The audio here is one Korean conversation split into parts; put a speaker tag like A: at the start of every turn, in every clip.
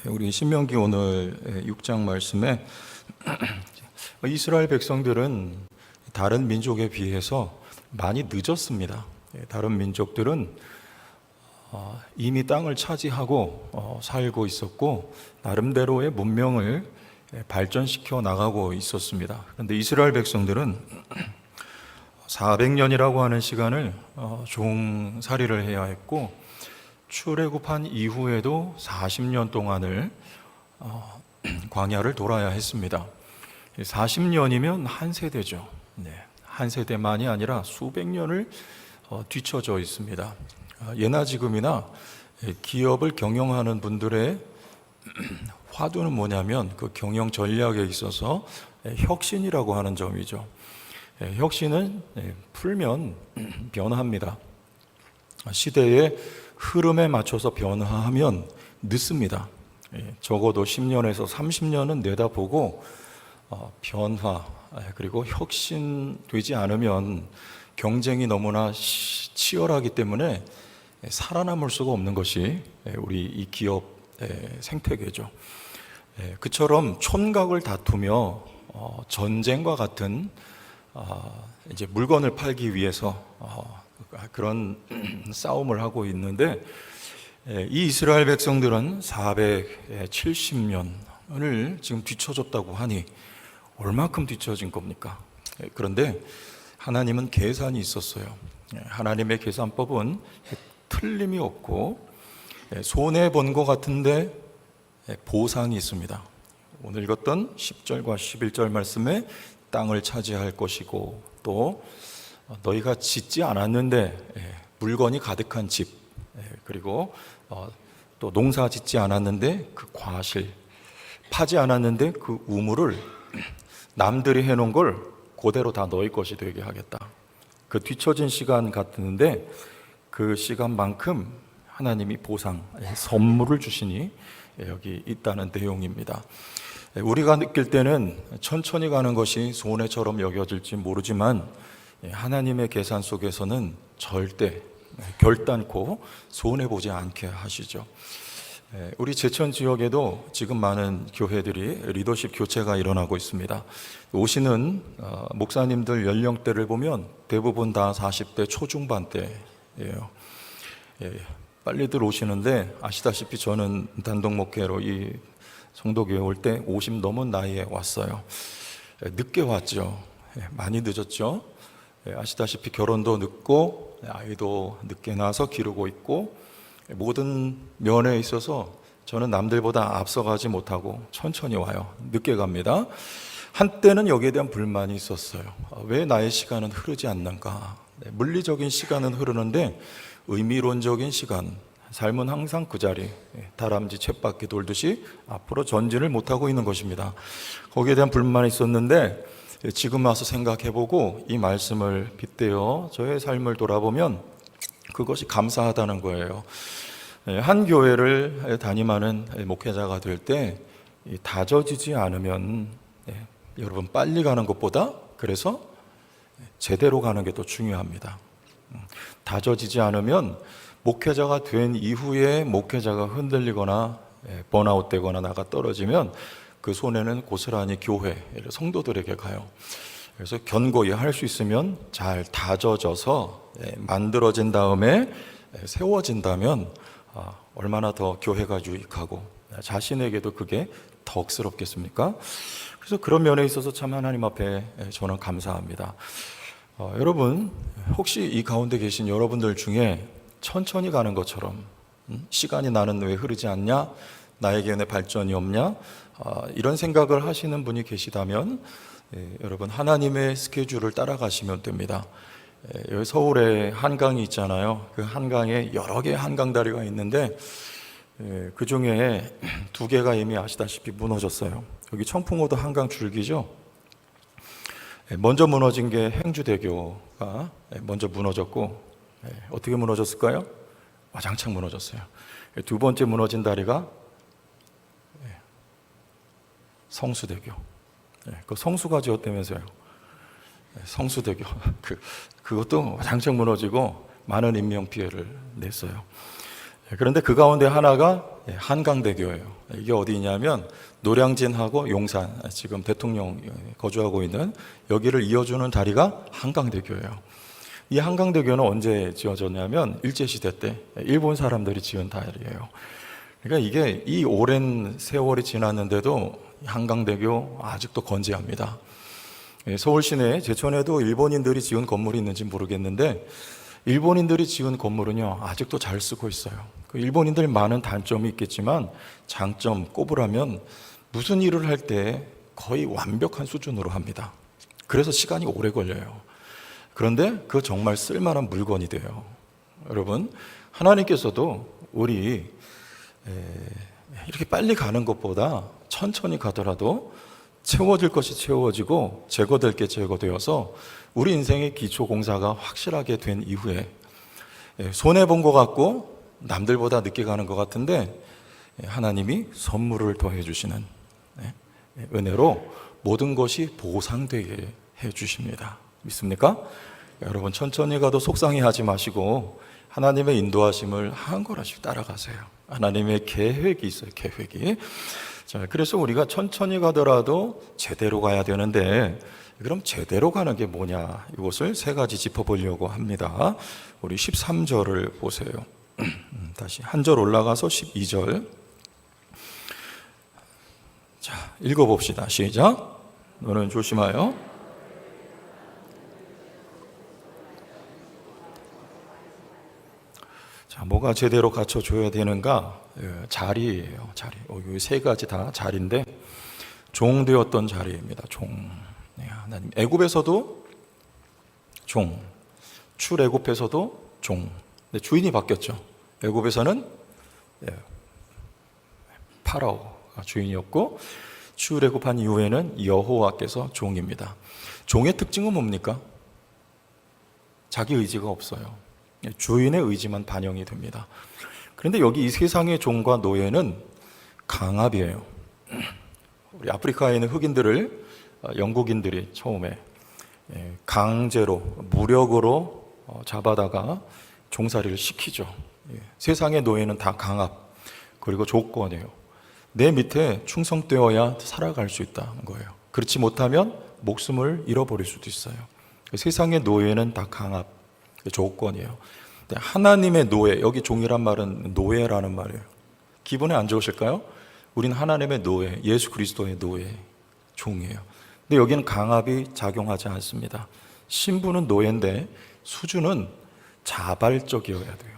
A: 우리 신명기 오늘 6장 말씀에 이스라엘 백성들은 다른 민족에 비해서 많이 늦었습니다. 다른 민족들은 이미 땅을 차지하고 살고 있었고 나름대로의 문명을 발전시켜 나가고 있었습니다. 그런데 이스라엘 백성들은 400년이라고 하는 시간을 종살이를 해야 했고, 출애굽한 이후에도 40년 동안을 광야를 돌아야 했습니다. 40년이면 한 세대죠. 한 세대만이 아니라 수백 년을 뒤처져 있습니다. 예나 지금이나 기업을 경영하는 분들의 화두는 뭐냐면 그 경영 전략에 있어서 혁신이라고 하는 점이죠. 혁신은 풀면 변화합니다. 시대의 흐름에 맞춰서 변화하면 늦습니다. 적어도 10년에서 30년은 내다보고 변화 그리고 혁신되지 않으면 경쟁이 너무나 치열하기 때문에 살아남을 수가 없는 것이 우리 이 기업 생태계죠. 그처럼 촌각을 다투며 전쟁과 같은 이제 물건을 팔기 위해서 그런 싸움을 하고 있는데, 이 이스라엘 백성들은 470년을 지금 뒤쳐졌다고 하니 얼마큼 뒤쳐진 겁니까? 그런데 하나님은 계산이 있었어요. 하나님의 계산법은 틀림이 없고 손해본 것 같은데 보상이 있습니다. 오늘 읽었던 10절과 11절 말씀에 땅을 차지할 것이고, 또 너희가 짓지 않았는데 물건이 가득한 집, 그리고 또 농사 짓지 않았는데 그 과실, 파지 않았는데 그 우물을 남들이 해놓은 걸 그대로 다 너희 것이 되게 하겠다. 그 뒤처진 시간 같은데 그 시간만큼 하나님이 보상, 선물을 주시니 여기 있다는 내용입니다. 우리가 느낄 때는 천천히 가는 것이 손해처럼 여겨질지 모르지만 하나님의 계산 속에서는 절대 결단코 손해보지 않게 하시죠. 우리 제천 지역에도 지금 많은 교회들이 리더십 교체가 일어나고 있습니다. 오시는 목사님들 연령대를 보면 대부분 다 40대 초중반대예요. 빨리들 오시는데, 아시다시피 저는 단독 목회로 이 성도교회 올 때 50 넘은 나이에 왔어요. 늦게 왔죠. 많이 늦었죠. 아시다시피 결혼도 늦고 아이도 늦게 낳아서 기르고 있고, 모든 면에 있어서 저는 남들보다 앞서가지 못하고 천천히 와요. 늦게 갑니다. 한때는 여기에 대한 불만이 있었어요. 왜 나의 시간은 흐르지 않는가? 물리적인 시간은 흐르는데 의미론적인 시간, 삶은 항상 그 자리, 다람쥐 쳇바퀴 돌듯이 앞으로 전진을 못하고 있는 것입니다. 거기에 대한 불만이 있었는데, 지금 와서 생각해보고 이 말씀을 빗대어 저의 삶을 돌아보면 그것이 감사하다는 거예요. 한 교회를 담임하는 목회자가 될 때 다져지지 않으면 여러분 빨리 가는 것보다 그래서 제대로 가는 게 더 중요합니다. 다져지지 않으면 목회자가 된 이후에 목회자가 흔들리거나 번아웃 되거나 나가 떨어지면 그 손해는 고스란히 교회, 성도들에게 가요. 그래서 견고히 할 수 있으면 잘 다져져서 만들어진 다음에 세워진다면 얼마나 더 교회가 유익하고 자신에게도 그게 덕스럽겠습니까? 그래서 그런 면에 있어서 참 하나님 앞에 저는 감사합니다. 여러분, 혹시 이 가운데 계신 여러분들 중에 천천히 가는 것처럼 시간이 나는 왜 흐르지 않냐? 나에게 왜 발전이 없냐? 이런 생각을 하시는 분이 계시다면 여러분, 하나님의 스케줄을 따라가시면 됩니다. 여기 서울에 한강이 있잖아요. 그 한강에 여러 개의 한강다리가 있는데 그 중에 2개가 이미 아시다시피 무너졌어요. 여기 청풍호도 한강 줄기죠. 먼저 무너진 게 행주대교가 먼저 무너졌고, 어떻게 무너졌을까요? 와장창 무너졌어요. 두 번째 무너진 다리가 성수대교. 그 성수가 지었다면서요. 성수대교. 그것도 와장창 무너지고 많은 인명피해를 냈어요. 그런데 그 가운데 하나가 한강대교예요. 이게 어디냐면 노량진하고 용산, 지금 대통령 거주하고 있는 여기를 이어주는 다리가 한강대교예요. 이 한강대교는 언제 지어졌냐면 일제시대 때 일본 사람들이 지은 다리예요. 그러니까 이게 이 오랜 세월이 지났는데도 한강대교 아직도 건재합니다. 서울 시내 제천에도 일본인들이 지은 건물이 있는지 모르겠는데 일본인들이 지은 건물은요 아직도 잘 쓰고 있어요. 그 일본인들 많은 단점이 있겠지만 장점 꼽으라면 무슨 일을 할 때 거의 완벽한 수준으로 합니다. 그래서 시간이 오래 걸려요. 그런데 그 정말 쓸만한 물건이 돼요. 여러분, 하나님께서도 우리 이렇게 빨리 가는 것보다 천천히 가더라도 채워질 것이 채워지고 제거될 게 제거되어서 우리 인생의 기초 공사가 확실하게 된 이후에 손해본 것 같고 남들보다 늦게 가는 것 같은데 하나님이 선물을 더해 주시는 은혜로 모든 것이 보상되게 해 주십니다. 믿습니까? 여러분, 천천히 가도 속상해하지 마시고 하나님의 인도하심을 한 걸음씩 따라가세요. 하나님의 계획이 있어요. 계획이. 자, 그래서 우리가 천천히 가더라도 제대로 가야 되는데 그럼 제대로 가는 게 뭐냐, 이것을 세 가지 짚어보려고 합니다. 우리 13절을 보세요. 다시 한 절 올라가서 12절. 자, 읽어봅시다. 시작. 너는 조심하여 자, 뭐가 제대로 갖춰줘야 되는가? 자리예요. 자리. 이 세 가지 다 자리인데 종되었던 자리입니다. 종. 하나님. 애굽에서도 종, 출애굽에서도 종. 근데 주인이 바뀌었죠. 애굽에서는 파라오가 주인이었고 출애굽한 이후에는 여호와께서 종입니다. 종의 특징은 뭡니까? 자기 의지가 없어요. 주인의 의지만 반영이 됩니다. 그런데 여기 이 세상의 종과 노예는 강압이에요. 우리 아프리카에 있는 흑인들을 영국인들이 처음에 강제로 무력으로 잡아다가 종살이를 시키죠. 세상의 노예는 다 강압 그리고 조건이에요. 내 밑에 충성되어야 살아갈 수 있다는 거예요. 그렇지 못하면 목숨을 잃어버릴 수도 있어요. 세상의 노예는 다 강압, 조건이에요. 하나님의 노예, 여기 종이란 말은 노예라는 말이에요. 기분에 안 좋으실까요? 우린 하나님의 노예, 예수 그리스도의 노예, 종이에요. 근데 여기는 강압이 작용하지 않습니다. 신분은 노예인데 수준은 자발적이어야 돼요.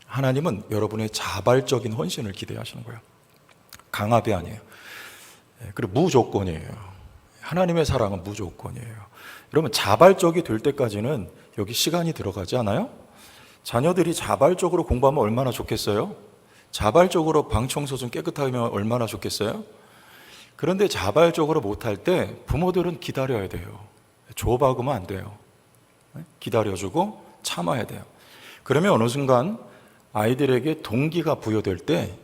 A: 하나님은 여러분의 자발적인 헌신을 기대하시는 거예요. 강압이 아니에요. 그리고 무조건이에요. 하나님의 사랑은 무조건이에요. 여러분, 자발적이 될 때까지는 여기 시간이 들어가지 않아요? 자녀들이 자발적으로 공부하면 얼마나 좋겠어요? 자발적으로 방 청소 좀 깨끗하게 하면 얼마나 좋겠어요? 그런데 자발적으로 못할 때 부모들은 기다려야 돼요. 조바구면 안 돼요. 기다려주고 참아야 돼요. 그러면 어느 순간 아이들에게 동기가 부여될 때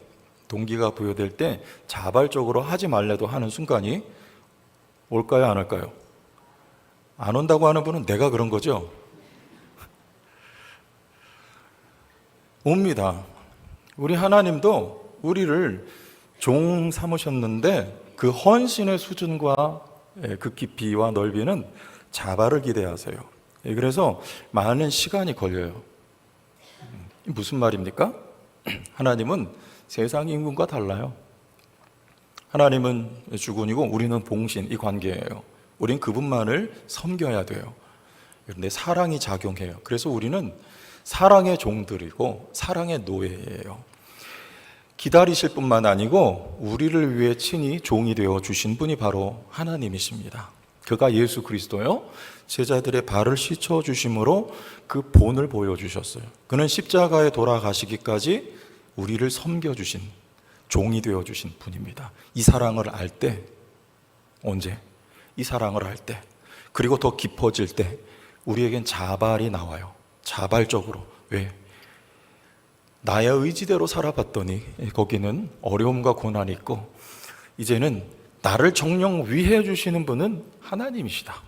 A: 자발적으로 하지 말래도 하는 순간이 올까요, 안 올까요? 안 온다고 하는 분은 내가 그런 거죠? 옵니다. 우리 하나님도 우리를 종 삼으셨는데 그 헌신의 수준과 그 깊이와 넓이는 자발을 기대하세요. 그래서 많은 시간이 걸려요. 무슨 말입니까? 하나님은 세상 인간과 달라요. 하나님은 주군이고 우리는 봉신, 이 관계예요. 우린 그분만을 섬겨야 돼요. 그런데 사랑이 작용해요. 그래서 우리는 사랑의 종들이고 사랑의 노예예요. 기다리실 뿐만 아니고 우리를 위해 친히 종이 되어 주신 분이 바로 하나님이십니다. 그가 예수 그리스도요, 제자들의 발을 씻어 주심으로 그 본을 보여주셨어요. 그는 십자가에 돌아가시기까지 우리를 섬겨주신, 종이 되어주신 분입니다. 이 사랑을 알 때, 언제? 이 사랑을 알 때, 그리고 더 깊어질 때 우리에겐 자발이 나와요. 자발적으로. 왜? 나의 의지대로 살아봤더니 거기는 어려움과 고난이 있고 이제는 나를 정령 위해 주시는 분은 하나님이시다.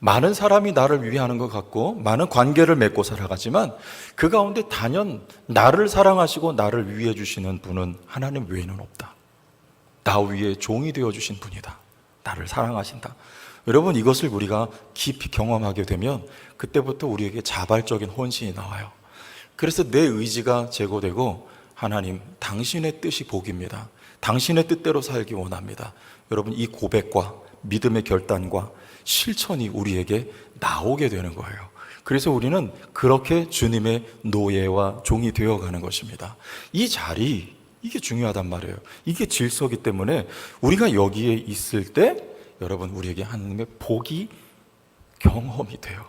A: 많은 사람이 나를 위하는 것 같고 많은 관계를 맺고 살아가지만 그 가운데 단연 나를 사랑하시고 나를 위해 주시는 분은 하나님 외에는 없다. 나 위에 종이 되어주신 분이다. 나를 사랑하신다. 여러분, 이것을 우리가 깊이 경험하게 되면 그때부터 우리에게 자발적인 헌신이 나와요. 그래서 내 의지가 제고되고 하나님, 당신의 뜻이 복입니다. 당신의 뜻대로 살기 원합니다. 여러분, 이 고백과 믿음의 결단과 실천이 우리에게 나오게 되는 거예요. 그래서 우리는 그렇게 주님의 노예와 종이 되어가는 것입니다. 이 자리, 이게 중요하단 말이에요. 이게 질서이기 때문에 우리가 여기에 있을 때 여러분, 우리에게 하나님의 복이 경험이 돼요.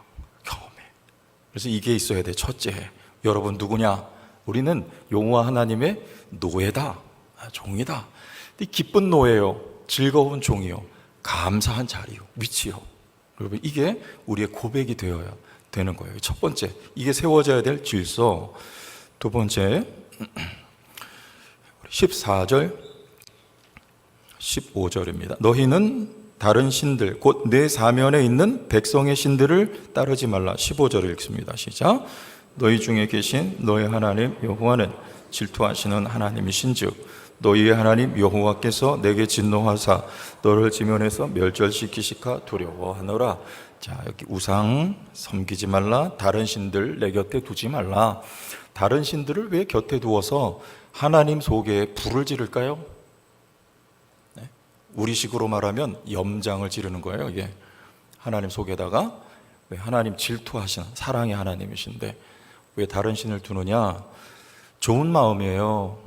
A: 경험해. 그래서 이게 있어야 돼. 첫째, 여러분 누구냐? 우리는 여호와 하나님의 노예다, 종이다. 기쁜 노예요, 즐거운 종이요, 감사한 자리요, 위치요. 여러분, 이게 우리의 고백이 되어야 되는 거예요. 첫 번째, 이게 세워져야 될 질서. 두 번째, 14절 15절입니다 너희는 다른 신들 곧 내 사면에 있는 백성의 신들을 따르지 말라. 15절을 읽습니다. 시작. 너희 중에 계신 너희 하나님 여호와는 질투하시는 하나님이신즉 너희의 하나님 여호와께서 내게 진노하사 너를 지면에서 멸절시키시까 두려워하노라. 자, 여기 우상 섬기지 말라. 다른 신들 내 곁에 두지 말라. 다른 신들을 왜 곁에 두어서 하나님 속에 불을 지를까요? 네? 우리식으로 말하면 염장을 지르는 거예요. 이게 하나님 속에다가. 왜? 하나님 질투하시는 사랑의 하나님이신데 왜 다른 신을 두느냐? 좋은 마음이에요.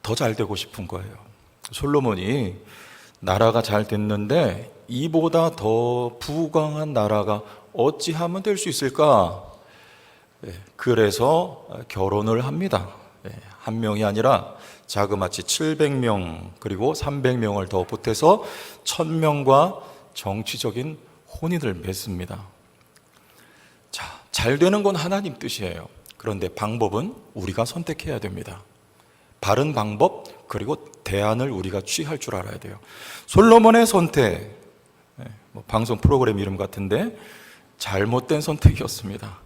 A: 더 잘 되고 싶은 거예요. 솔로몬이 나라가 잘 됐는데 이보다 더 부강한 나라가 어찌하면 될 수 있을까? 그래서 결혼을 합니다. 한 명이 아니라 자그마치 700명 그리고 300명을 더 보태서 1000명과 정치적인 혼인을 맺습니다. 자, 잘 되는 건 하나님 뜻이에요. 그런데 방법은 우리가 선택해야 됩니다. 바른 방법 그리고 대안을 우리가 취할 줄 알아야 돼요. 솔로몬의 선택, 방송 프로그램 이름 같은데 잘못된 선택이었습니다.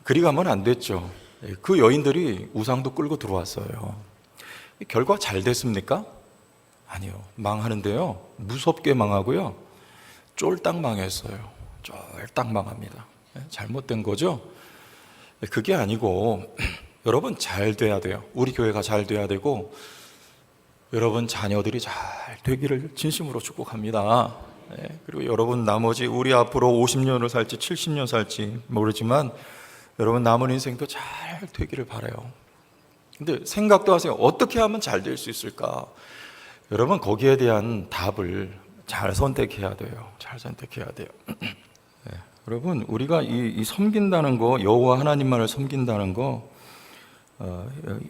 A: 그리 가면 안 됐죠. 그 여인들이 우상도 끌고 들어왔어요. 결과 잘 됐습니까? 아니요. 망하는데요. 무섭게 망하고요. 쫄딱 망했어요. 쫄딱 망합니다. 잘못된 거죠? 그게 아니고 여러분 잘 돼야 돼요. 우리 교회가 잘 돼야 되고 여러분 자녀들이 잘 되기를 진심으로 축복합니다. 그리고 여러분 나머지 우리 앞으로 50년을 살지 70년 살지 모르지만 여러분 남은 인생도 잘 되기를 바라요. 근데 생각도 하세요. 어떻게 하면 잘 될 수 있을까? 여러분 거기에 대한 답을 잘 선택해야 돼요. 잘 선택해야 돼요. 여러분 우리가 이 섬긴다는 거, 여호와 하나님만을 섬긴다는 거,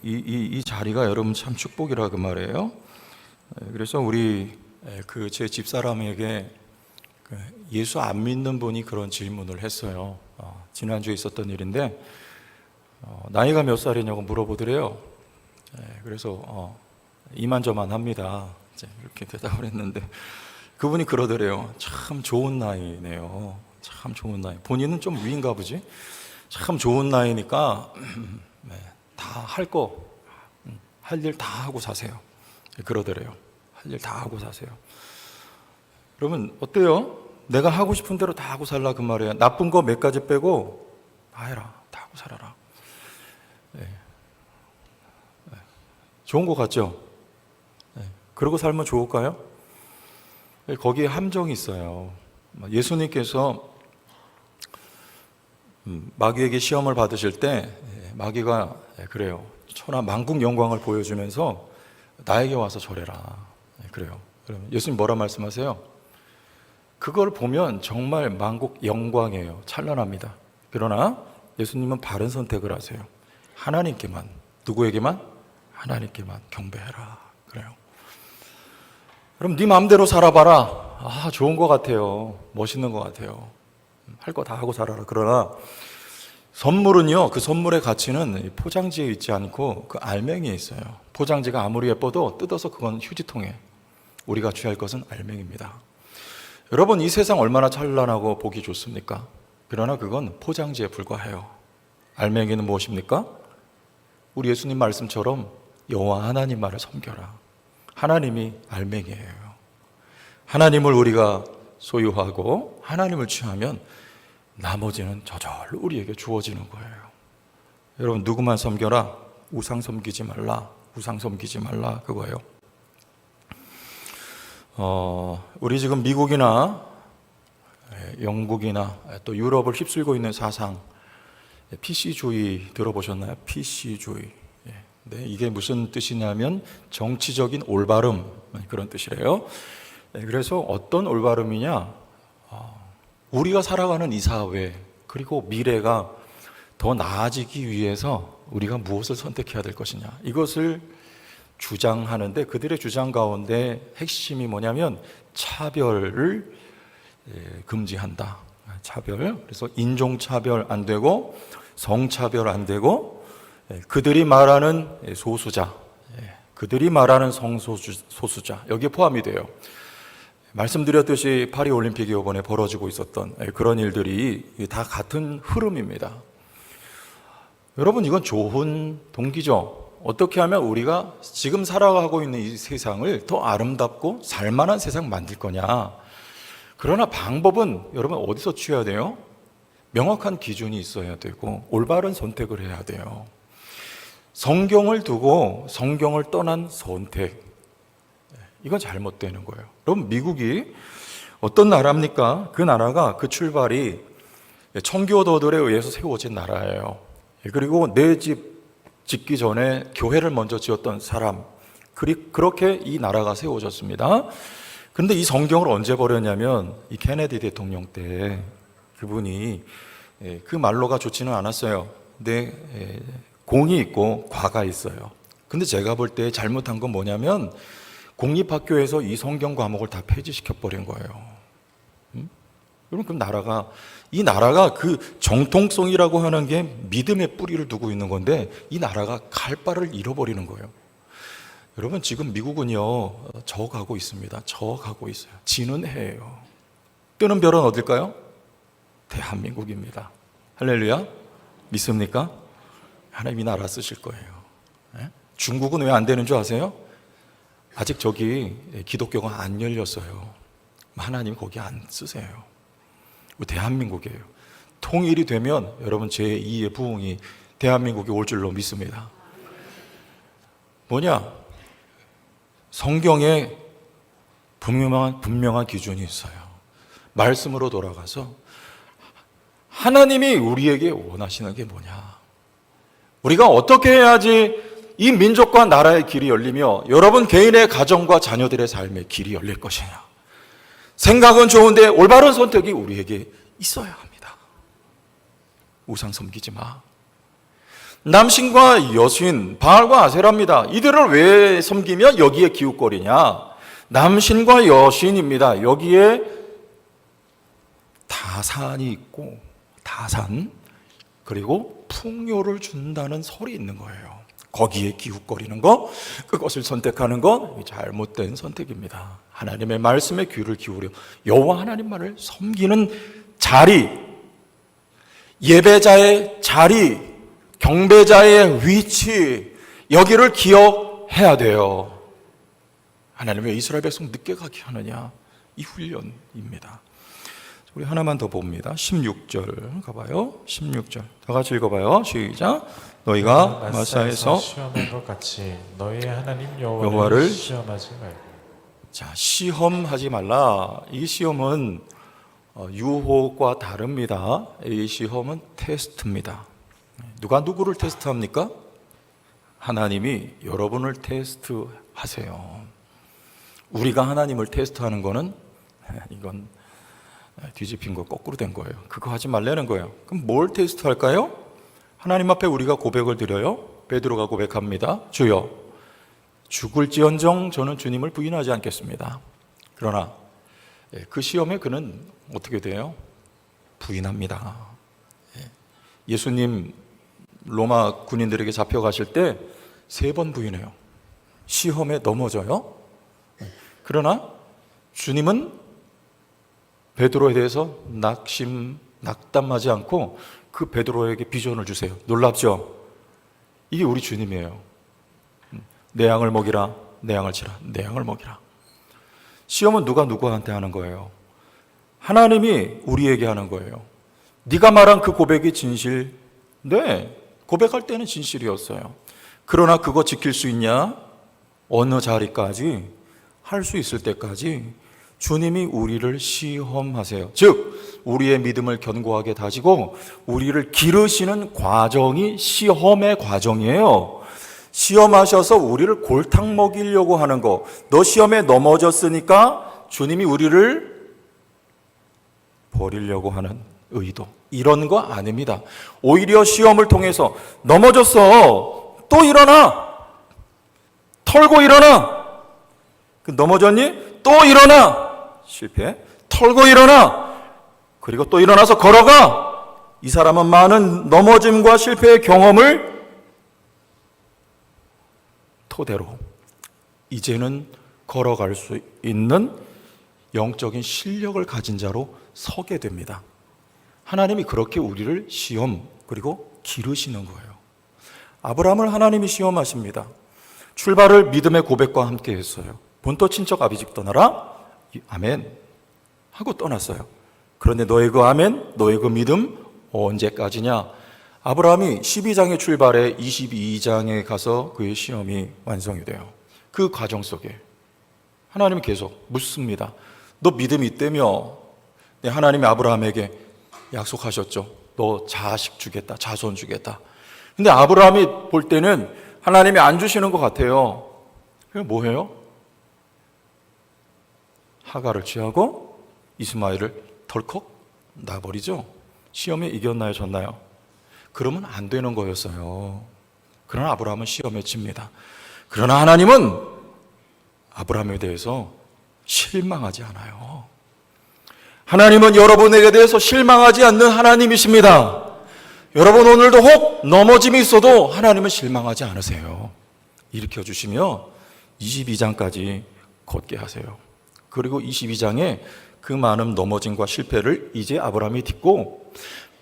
A: 이 자리가 여러분 참 축복이라 그 말이에요. 그래서 우리 그 제 집사람에게 예수 안 믿는 분이 그런 질문을 했어요. 지난주에 있었던 일인데 나이가 몇 살이냐고 물어보더래요. 그래서 이만저만합니다. 이렇게 대답을 했는데 그분이 그러더래요. 참 좋은 나이네요. 참 좋은 나이. 본인은 좀 위인가 보지. 참 좋은 나이니까 다 할 일 다 하고 사세요. 그러더래요. 할 일 다 하고 사세요. 그러면 어때요? 내가 하고 싶은 대로 다 하고 살라 그 말이에요. 나쁜 거 몇 가지 빼고 다 해라. 다 하고 살아라. 좋은 거 같죠? 그러고 살면 좋을까요? 거기에 함정이 있어요. 예수님께서 마귀에게 시험을 받으실 때 마귀가 그래요. 천하 만국 영광을 보여주면서 나에게 와서 절해라. 그래요. 그러면 예수님 뭐라 말씀하세요? 그걸 보면 정말 만국 영광이에요. 찬란합니다. 그러나 예수님은 바른 선택을 하세요. 하나님께만, 누구에게만? 하나님께만 경배해라. 그래요. 그럼 네 마음대로 살아봐라. 좋은 것 같아요. 멋있는 것 같아요. 할 거 다 하고 살아라. 그러나 선물은요, 그 선물의 가치는 포장지에 있지 않고 그 알맹이에 있어요. 포장지가 아무리 예뻐도 뜯어서 그건 휴지통에. 우리가 취할 것은 알맹이입니다. 여러분, 이 세상 얼마나 찬란하고 보기 좋습니까? 그러나 그건 포장지에 불과해요. 알맹이는 무엇입니까? 우리 예수님 말씀처럼 여호와 하나님만을 섬겨라. 하나님이 알맹이에요. 하나님을 우리가 소유하고 하나님을 취하면 나머지는 저절로 우리에게 주어지는 거예요. 여러분, 누구만 섬겨라? 우상 섬기지 말라. 우상 섬기지 말라, 그거예요. 우리 지금 미국이나 영국이나 또 유럽을 휩쓸고 있는 사상, PC주의 들어보셨나요? PC주의. 네, 이게 무슨 뜻이냐면 정치적인 올바름, 그런 뜻이래요. 그래서 어떤 올바름이냐? 우리가 살아가는 이 사회, 그리고 미래가 더 나아지기 위해서 우리가 무엇을 선택해야 될 것이냐, 이것을 주장하는데, 그들의 주장 가운데 핵심이 뭐냐면 차별을 금지한다. 차별. 그래서 인종차별 안 되고 성차별 안 되고, 그들이 말하는 소수자, 그들이 말하는 성소수자, 여기에 포함이 돼요. 말씀드렸듯이 파리올림픽이 이번에 벌어지고 있었던 그런 일들이 다 같은 흐름입니다. 여러분, 이건 좋은 동기죠. 어떻게 하면 우리가 지금 살아가고 있는 이 세상을 더 아름답고 살만한 세상 만들 거냐. 그러나 방법은 여러분 어디서 취해야 돼요? 명확한 기준이 있어야 되고 올바른 선택을 해야 돼요. 성경을 두고 성경을 떠난 선택, 이건 잘못되는 거예요. 그럼 미국이 어떤 나라입니까? 그 나라가, 그 출발이 청교도들에 의해서 세워진 나라예요. 그리고 내 집 짓기 전에 교회를 먼저 지었던 사람, 그렇게 이 나라가 세워졌습니다. 그런데 이 성경을 언제 버렸냐면 이 케네디 대통령 때 그분이, 그 말로가 좋지는 않았어요. 근데 공이 있고 과가 있어요. 근데 제가 볼 때 잘못한 건 뭐냐면 공립학교에서 이 성경 과목을 다 폐지시켜 버린 거예요. 여러분, 그럼 이 나라가 그 정통성이라고 하는 게 믿음의 뿌리를 두고 있는 건데, 이 나라가 갈 바를 잃어버리는 거예요. 여러분, 지금 미국은요, 저어가고 있습니다. 저어가고 있어요. 지는 해예요. 뜨는 별은 어딜까요? 대한민국입니다. 할렐루야. 믿습니까? 하나님이 나라 쓰실 거예요. 중국은 왜 안 되는 줄 아세요? 아직 저기 기독교가 안 열렸어요. 하나님 거기 안 쓰세요. 대한민국이에요. 통일이 되면 여러분 제2의 부흥이 대한민국에 올 줄로 믿습니다. 뭐냐? 성경에 분명한 기준이 있어요. 말씀으로 돌아가서 하나님이 우리에게 원하시는 게 뭐냐? 우리가 어떻게 해야지 이 민족과 나라의 길이 열리며 여러분 개인의 가정과 자녀들의 삶의 길이 열릴 것이냐? 생각은 좋은데 올바른 선택이 우리에게 있어야 합니다. 우상 섬기지 마. 남신과 여신, 바알과 아세라입니다. 이들을 왜 섬기며 여기에 기웃거리냐? 남신과 여신입니다. 여기에 다산이 있고, 다산, 그리고 풍요를 준다는 설이 있는 거예요. 거기에 기웃거리는 거, 그것을 선택하는 건 잘못된 선택입니다. 하나님의 말씀에 귀를 기울여 여호와 하나님만을 섬기는 자리, 예배자의 자리, 경배자의 위치, 여기를 기억해야 돼요. 하나님 왜 이스라엘 백성 늦게 가게 하느냐? 이 훈련입니다. 우리 하나만 더 봅니다. 16절 가봐요. 16절 다 같이 읽어봐요. 시작. 너희가 마사에서
B: 시험한 것 같이 너희 하나님
A: 여호와를
B: 시험하지 말고.
A: 자, 시험하지 말라. 이 시험은 유혹과 다릅니다. 이 시험은 테스트입니다. 누가 누구를 테스트합니까? 하나님이 여러분을 테스트하세요. 우리가 하나님을 테스트하는 거는 이건 뒤집힌 거, 거꾸로 된 거예요. 그거 하지 말라는 거예요. 그럼 뭘 테스트할까요? 하나님 앞에 우리가 고백을 드려요. 베드로가 고백합니다. 주여, 죽을지언정 저는 주님을 부인하지 않겠습니다. 그러나 그 시험에 그는 어떻게 돼요? 부인합니다. 예수님 로마 군인들에게 잡혀가실 때 3번 부인해요. 시험에 넘어져요. 그러나 주님은 베드로에 대해서 낙담하지 않고 그 베드로에게 비전을 주세요. 놀랍죠? 이게 우리 주님이에요. 내 양을 먹이라, 내 양을 치라, 내 양을 먹이라. 시험은 누가 누구한테 하는 거예요? 하나님이 우리에게 하는 거예요. 네가 말한 그 고백이 진실? 네, 고백할 때는 진실이었어요. 그러나 그거 지킬 수 있냐? 어느 자리까지? 할 수 있을 때까지 주님이 우리를 시험하세요. 즉 우리의 믿음을 견고하게 다지고 우리를 기르시는 과정이 시험의 과정이에요. 시험하셔서 우리를 골탕 먹이려고 하는 거. 너 시험에 넘어졌으니까 주님이 우리를 버리려고 하는 의도, 이런 거 아닙니다. 오히려 시험을 통해서 넘어졌어, 또 일어나, 털고 일어나. 넘어졌니? 또 일어나. 실패. 털고 일어나. 그리고 또 일어나서 걸어가. 이 사람은 많은 넘어짐과 실패의 경험을 토대로 이제는 걸어갈 수 있는 영적인 실력을 가진 자로 서게 됩니다. 하나님이 그렇게 우리를 시험 그리고 기르시는 거예요. 아브라함을 하나님이 시험하십니다. 출발을 믿음의 고백과 함께 했어요. 본토 친척 아비집 떠나라. 아멘 하고 떠났어요. 그런데 너의 그 아멘, 너의 그 믿음 언제까지냐? 아브라함이 12장에 출발해 22장에 가서 그의 시험이 완성이 돼요. 그 과정 속에 하나님이 계속 묻습니다. 너 믿음이 있다며? 네, 하나님이 아브라함에게 약속하셨죠. 너 자식 주겠다, 자손 주겠다. 근데 아브라함이 볼 때는 하나님이 안 주시는 것 같아요. 그럼 뭐 해요? 하갈을 취하고 이스마엘을 덜컥 놔버리죠. 시험에 이겼나요, 졌나요? 그러면 안 되는 거였어요. 그러나 아브라함은 시험에 집니다. 그러나 하나님은 아브라함에 대해서 실망하지 않아요. 하나님은 여러분에게 대해서 실망하지 않는 하나님이십니다. 여러분 오늘도 혹 넘어짐이 있어도 하나님은 실망하지 않으세요. 일으켜 주시며 22장까지 걷게 하세요. 그리고 22장에 그 많은 넘어짐과 실패를 이제 아브라함이 딛고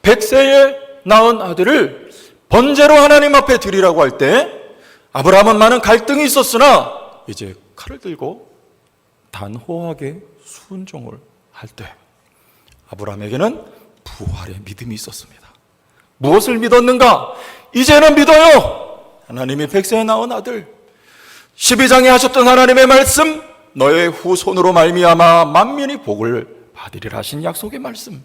A: 100세에 낳은 아들을 번제로 하나님 앞에 드리라고 할 때 아브라함은 많은 갈등이 있었으나 이제 칼을 들고 단호하게 순종을 할 때 아브라함에게는 부활의 믿음이 있었습니다. 무엇을 믿었는가? 이제는 믿어요. 하나님이 100세에 낳은 아들, 12장에 하셨던 하나님의 말씀, 너의 후손으로 말미암아 만민이 복을 받으리라 하신 약속의 말씀.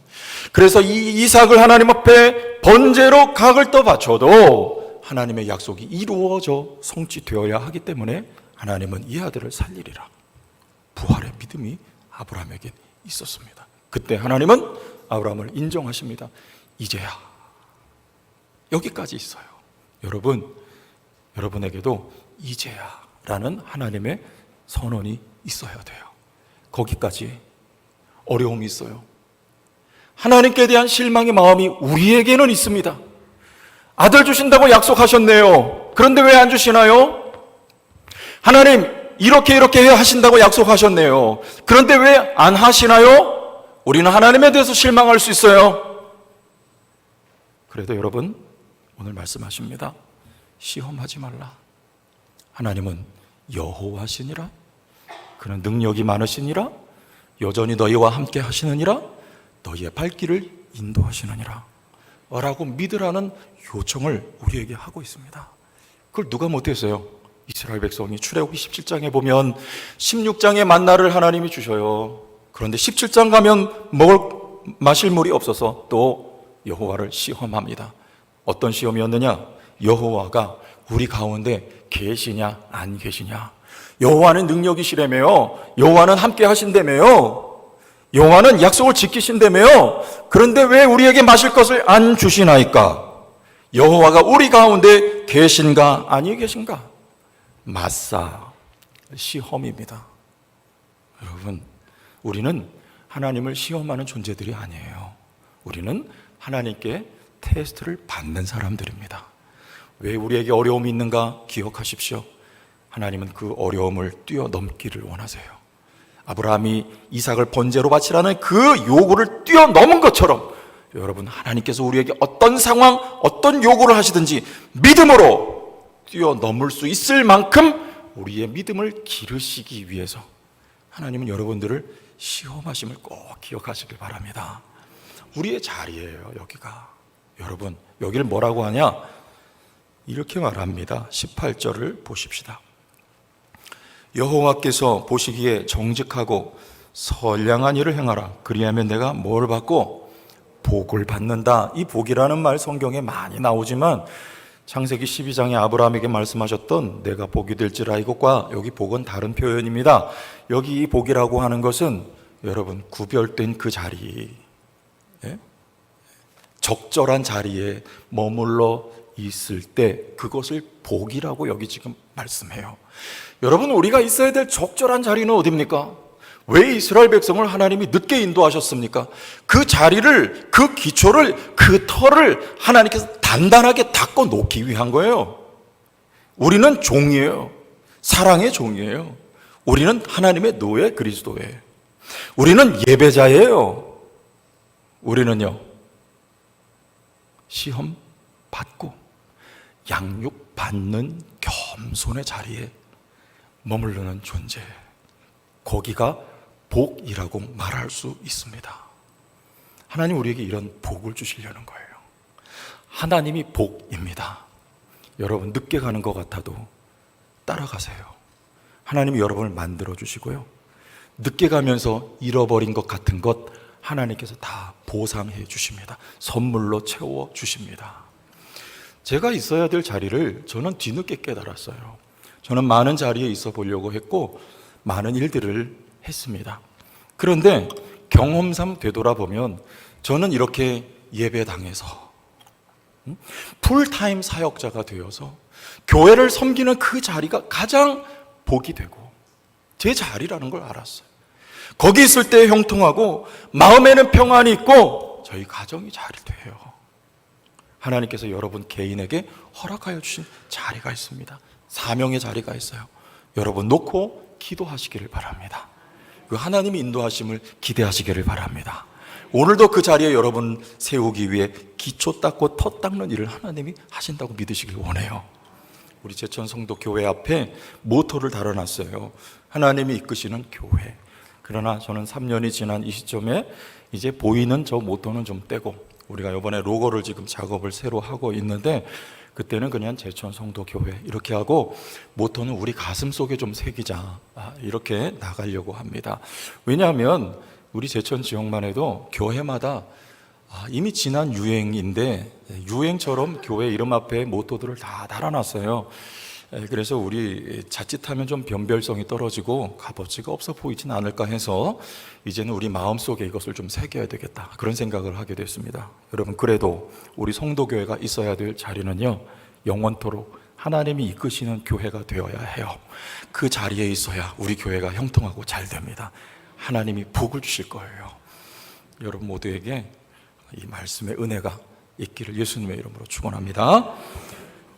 A: 그래서 이 이삭을 하나님 앞에 번제로 각을 떠 바쳐도 하나님의 약속이 이루어져 성취되어야 하기 때문에 하나님은 이 아들을 살리리라. 부활의 믿음이 아브라함에게 있었습니다. 그때 하나님은 아브라함을 인정하십니다. 이제야 여기까지 있어요. 여러분에게도 이제야라는 하나님의 선언이 있어야 돼요. 거기까지 어려움이 있어요. 하나님께 대한 실망의 마음이 우리에게는 있습니다. 아들 주신다고 약속하셨네요. 그런데 왜 안 주시나요? 하나님 이렇게 하신다고 약속하셨네요. 그런데 왜 안 하시나요? 우리는 하나님에 대해서 실망할 수 있어요. 그래도 여러분 오늘 말씀하십니다. 시험하지 말라. 하나님은 여호와시니라. 그는 능력이 많으시니라. 여전히 너희와 함께 하시느니라. 너희의 발길을 인도하시느니라 라고 믿으라는 요청을 우리에게 하고 있습니다. 그걸 누가 못했어요? 이스라엘 백성이 출애굽기 17장에 보면 16장에 만나를 하나님이 주셔요. 그런데 17장 가면 마실 물이 없어서 또 여호와를 시험합니다. 어떤 시험이었느냐? 여호와가 우리 가운데 계시냐 안 계시냐. 여호와는 능력이시라며요. 여호와는 함께 하신다며요. 여호와는 약속을 지키신다며요. 그런데 왜 우리에게 마실 것을 안 주시나이까? 여호와가 우리 가운데 계신가 아니 계신가? 맞사 시험입니다. 여러분 우리는 하나님을 시험하는 존재들이 아니에요. 우리는 하나님께 테스트를 받는 사람들입니다. 왜 우리에게 어려움이 있는가 기억하십시오. 하나님은 그 어려움을 뛰어넘기를 원하세요. 아브라함이 이삭을 번제로 바치라는 그 요구를 뛰어넘은 것처럼 여러분, 하나님께서 우리에게 어떤 상황, 어떤 요구를 하시든지 믿음으로 뛰어넘을 수 있을 만큼 우리의 믿음을 기르시기 위해서 하나님은 여러분들을 시험하심을 꼭 기억하시길 바랍니다. 우리의 자리예요, 여기가. 여러분, 여기를 뭐라고 하냐? 이렇게 말합니다. 18절을 보십시다. 여호와께서 보시기에 정직하고 선량한 일을 행하라. 그리하면 내가 뭘 받고? 복을 받는다. 이 복이라는 말 성경에 많이 나오지만 창세기 12장에 아브라함에게 말씀하셨던 내가 복이 될지라, 이것과 여기 복은 다른 표현입니다. 여기 이 복이라고 하는 것은 여러분, 구별된 그 자리, 적절한 자리에 머물러 있을 때 그것을 복이라고 여기 지금 말씀해요. 여러분, 우리가 있어야 될 적절한 자리는 어디입니까? 왜 이스라엘 백성을 하나님이 늦게 인도하셨습니까? 그 자리를, 그 기초를, 그 터를 하나님께서 단단하게 닦아 놓기 위한 거예요. 우리는 종이에요. 사랑의 종이에요. 우리는 하나님의 노예 그리스도예요. 우리는 예배자예요. 우리는요, 시험 받고 양육 받는 겸손의 자리에 머무르는 존재, 거기가 복이라고 말할 수 있습니다. 하나님 우리에게 이런 복을 주시려는 거예요. 하나님이 복입니다. 여러분, 늦게 가는 것 같아도 따라가세요. 하나님이 여러분을 만들어 주시고요, 늦게 가면서 잃어버린 것 같은 것 하나님께서 다 보상해 주십니다. 선물로 채워 주십니다. 제가 있어야 될 자리를 저는 뒤늦게 깨달았어요. 저는 많은 자리에 있어 보려고 했고 많은 일들을 했습니다. 그런데 경험상 되돌아보면 저는 이렇게 예배당에서 풀타임 사역자가 되어서 교회를 섬기는 그 자리가 가장 복이 되고 제 자리라는 걸 알았어요. 거기 있을 때 형통하고 마음에는 평안이 있고 저희 가정이 잘 돼요. 하나님께서 여러분 개인에게 허락하여 주신 자리가 있습니다. 사명의 자리가 있어요. 여러분 놓고 기도하시기를 바랍니다. 그 하나님의 인도하심을 기대하시기를 바랍니다. 오늘도 그 자리에 여러분 세우기 위해 기초 닦고 터 닦는 일을 하나님이 하신다고 믿으시길 원해요. 우리 제천 성도 교회 앞에 모토를 달아놨어요. 하나님이 이끄시는 교회. 그러나 저는 3년이 지난 이 시점에 이제 보이는 저 모토는 좀 떼고 우리가 이번에 로고를 지금 작업을 새로 하고 있는데, 그때는 그냥 제천 성도 교회 이렇게 하고 모토는 우리 가슴 속에 좀 새기자, 이렇게 나가려고 합니다. 왜냐하면 우리 제천 지역만 해도 교회마다 이미 지난 유행인데 유행처럼 교회 이름 앞에 모토들을 다 달아놨어요. 그래서 우리 자칫하면 좀 변별성이 떨어지고 값어치가 없어 보이진 않을까 해서 이제는 우리 마음속에 이것을 좀 새겨야 되겠다, 그런 생각을 하게 됐습니다. 여러분, 그래도 우리 성도교회가 있어야 될 자리는요, 영원토록 하나님이 이끄시는 교회가 되어야 해요. 그 자리에 있어야 우리 교회가 형통하고 잘 됩니다. 하나님이 복을 주실 거예요. 여러분 모두에게 이 말씀의 은혜가 있기를 예수님의 이름으로 축원합니다.